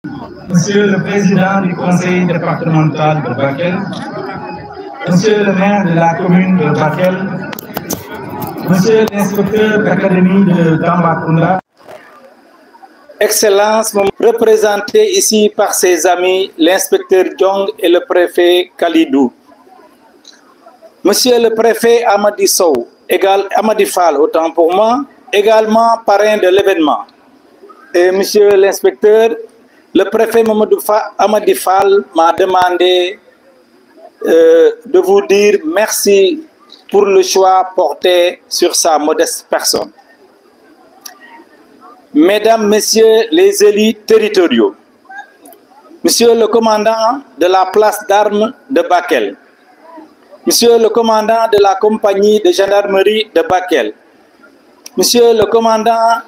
Monsieur le Président du Conseil départemental de Bakel, Monsieur le maire de la commune de Bakel, Monsieur l'inspecteur d'Académie de Tambacounda, Excellences, représentés ici par ses amis, l'inspecteur Diong et le préfet Khalidou. Monsieur le préfet Amadi Sow, Amadi Fall, autant pour moi, également parrain de l'événement. Et monsieur l'inspecteur, le préfet Amadi Fall m'a demandé de vous dire merci pour le choix porté sur sa modeste personne. Mesdames, Messieurs les élus territoriaux, Monsieur le commandant de la place d'armes de Bakel, Monsieur le commandant de la compagnie de gendarmerie de Bakel, Monsieur le commandant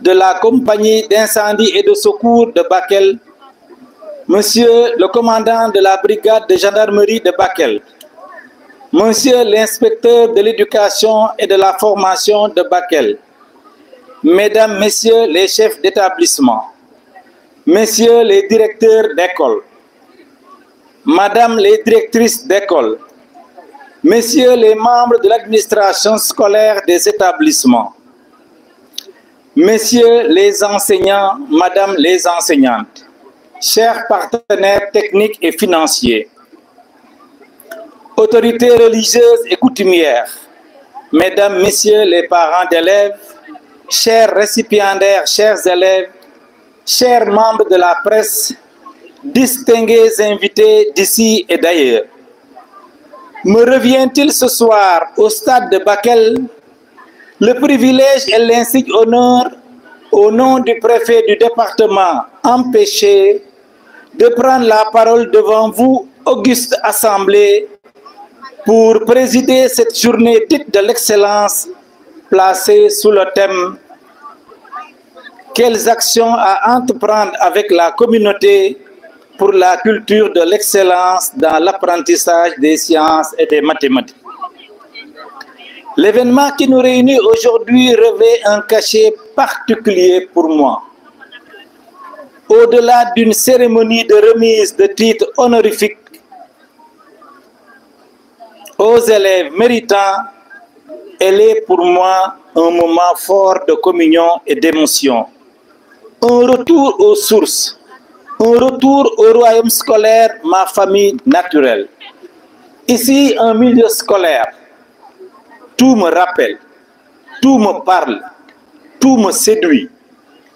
de la compagnie d'incendie et de secours de Bakel, Monsieur le commandant de la brigade de gendarmerie de Bakel, Monsieur l'inspecteur de l'éducation et de la formation de Bakel, Mesdames, Messieurs les chefs d'établissement, Messieurs les directeurs d'école, Madame les directrices d'école, Messieurs les membres de l'administration scolaire des établissements, Messieurs les enseignants, Madame les enseignantes, chers partenaires techniques et financiers, autorités religieuses et coutumières, Mesdames, Messieurs les parents d'élèves, chers récipiendaires, chers élèves, chers membres de la presse, distingués invités d'ici et d'ailleurs. Me revient-il ce soir au stade de Bakel le privilège et l'insigne honneur, au nom du préfet du département empêché, de prendre la parole devant vous, auguste assemblée, pour présider cette journée dite de l'excellence placée sous le thème « Quelles actions à entreprendre avec la communauté pour la culture de l'excellence dans l'apprentissage des sciences et des mathématiques ». L'événement qui nous réunit aujourd'hui revêt un cachet particulier pour moi. Au-delà d'une cérémonie de remise de titres honorifiques aux élèves méritants, elle est pour moi un moment fort de communion et d'émotion. Un retour aux sources, un retour au royaume scolaire, ma famille naturelle. Ici, un milieu scolaire. Tout me rappelle, tout me parle, tout me séduit,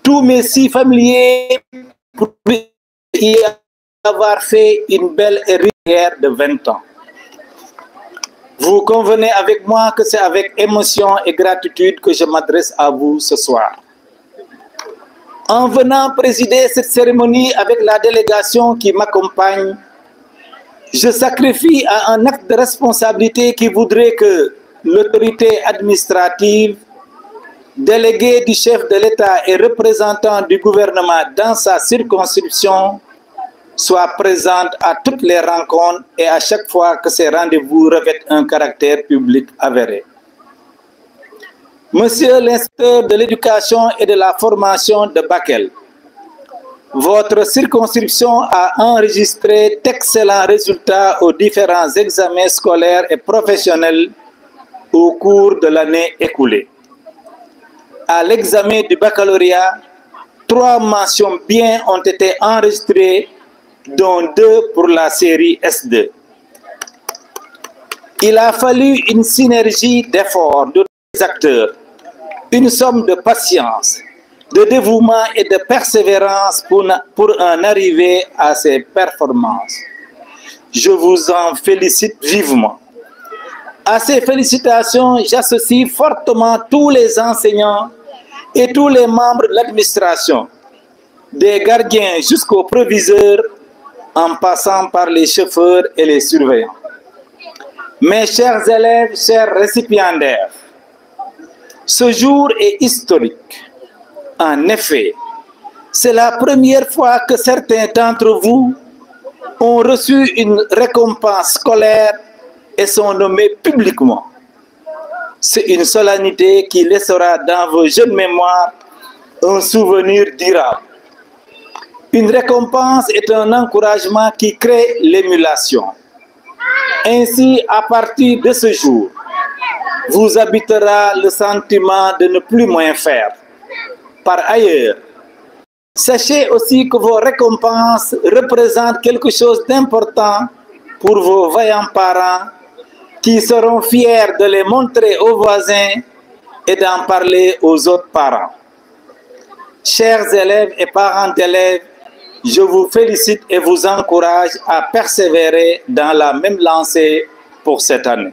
tout m'est si familier pour y avoir fait une belle carrière de 20 ans. Vous convenez avec moi que c'est avec émotion et gratitude que je m'adresse à vous ce soir. En venant présider cette cérémonie avec la délégation qui m'accompagne, je sacrifie à un acte de responsabilité qui voudrait que l'autorité administrative, déléguée du chef de l'État et représentant du gouvernement dans sa circonscription, soit présente à toutes les rencontres et à chaque fois que ces rendez-vous revêtent un caractère public avéré. Monsieur l'inspecteur de l'éducation et de la formation de Bakel, votre circonscription a enregistré d'excellents résultats aux différents examens scolaires et professionnels au cours de l'année écoulée. À l'examen du baccalauréat, 3 mentions bien ont été enregistrées, dont 2 pour la série S2. Il a fallu une synergie d'efforts de tous les acteurs, une somme de patience, de dévouement et de persévérance pour en arriver à ces performances. Je vous en félicite vivement. À ces félicitations, j'associe fortement tous les enseignants et tous les membres de l'administration, des gardiens jusqu'aux proviseurs, en passant par les chauffeurs et les surveillants. Mes chers élèves, chers récipiendaires, ce jour est historique. En effet, c'est la première fois que certains d'entre vous ont reçu une récompense scolaire et sont nommés publiquement. C'est une solennité qui laissera dans vos jeunes mémoires un souvenir durable. Une récompense est un encouragement qui crée l'émulation. Ainsi, à partir de ce jour, vous habitera le sentiment de ne plus moins faire. Par ailleurs, sachez aussi que vos récompenses représentent quelque chose d'important pour vos vaillants parents qui seront fiers de les montrer aux voisins et d'en parler aux autres parents. Chers élèves et parents d'élèves, je vous félicite et vous encourage à persévérer dans la même lancée pour cette année.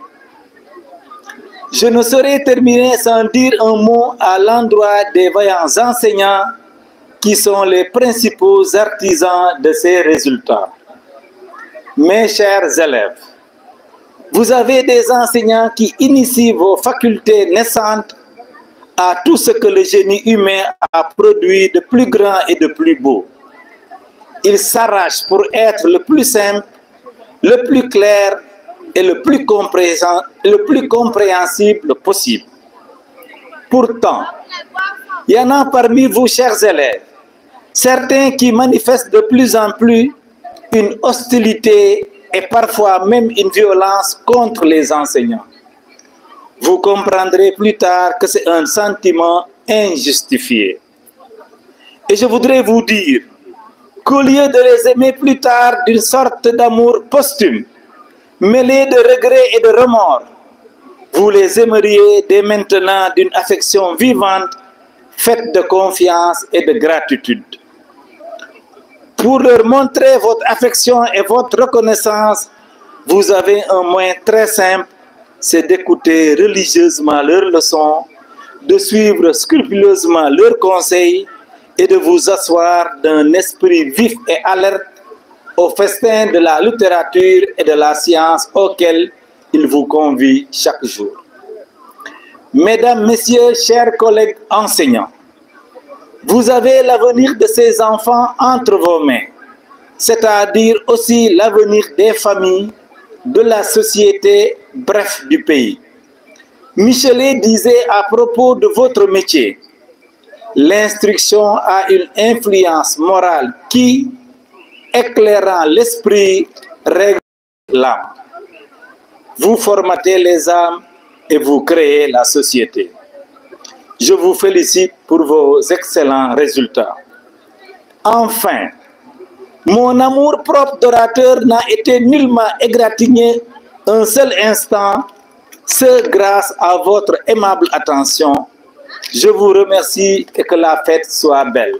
Je ne saurais terminer sans dire un mot à l'endroit des vaillants enseignants qui sont les principaux artisans de ces résultats. Mes chers élèves, vous avez des enseignants qui initient vos facultés naissantes à tout ce que le génie humain a produit de plus grand et de plus beau. Ils s'arrachent pour être le plus simple, le plus clair et le plus compréhensible possible. Pourtant, il y en a parmi vous, chers élèves, certains qui manifestent de plus en plus une hostilité et parfois même une violence contre les enseignants. Vous comprendrez plus tard que c'est un sentiment injustifié. Et je voudrais vous dire qu'au lieu de les aimer plus tard d'une sorte d'amour posthume, mêlé de regrets et de remords, vous les aimeriez dès maintenant d'une affection vivante, faite de confiance et de gratitude. Pour leur montrer votre affection et votre reconnaissance, vous avez un moyen très simple, c'est d'écouter religieusement leurs leçons, de suivre scrupuleusement leurs conseils et de vous asseoir d'un esprit vif et alerte au festin de la littérature et de la science auquel il vous convie chaque jour. Mesdames, Messieurs, chers collègues enseignants, vous avez l'avenir de ces enfants entre vos mains, c'est-à-dire aussi l'avenir des familles, de la société, bref, du pays. Michelet disait à propos de votre métier, l'instruction a une influence morale qui, éclairant l'esprit, règle l'âme. Vous formatez les âmes et vous créez la société. Je vous félicite pour vos excellents résultats. Enfin, mon amour propre d'orateur n'a été nullement égratigné un seul instant, ce grâce à votre aimable attention. Je vous remercie et que la fête soit belle.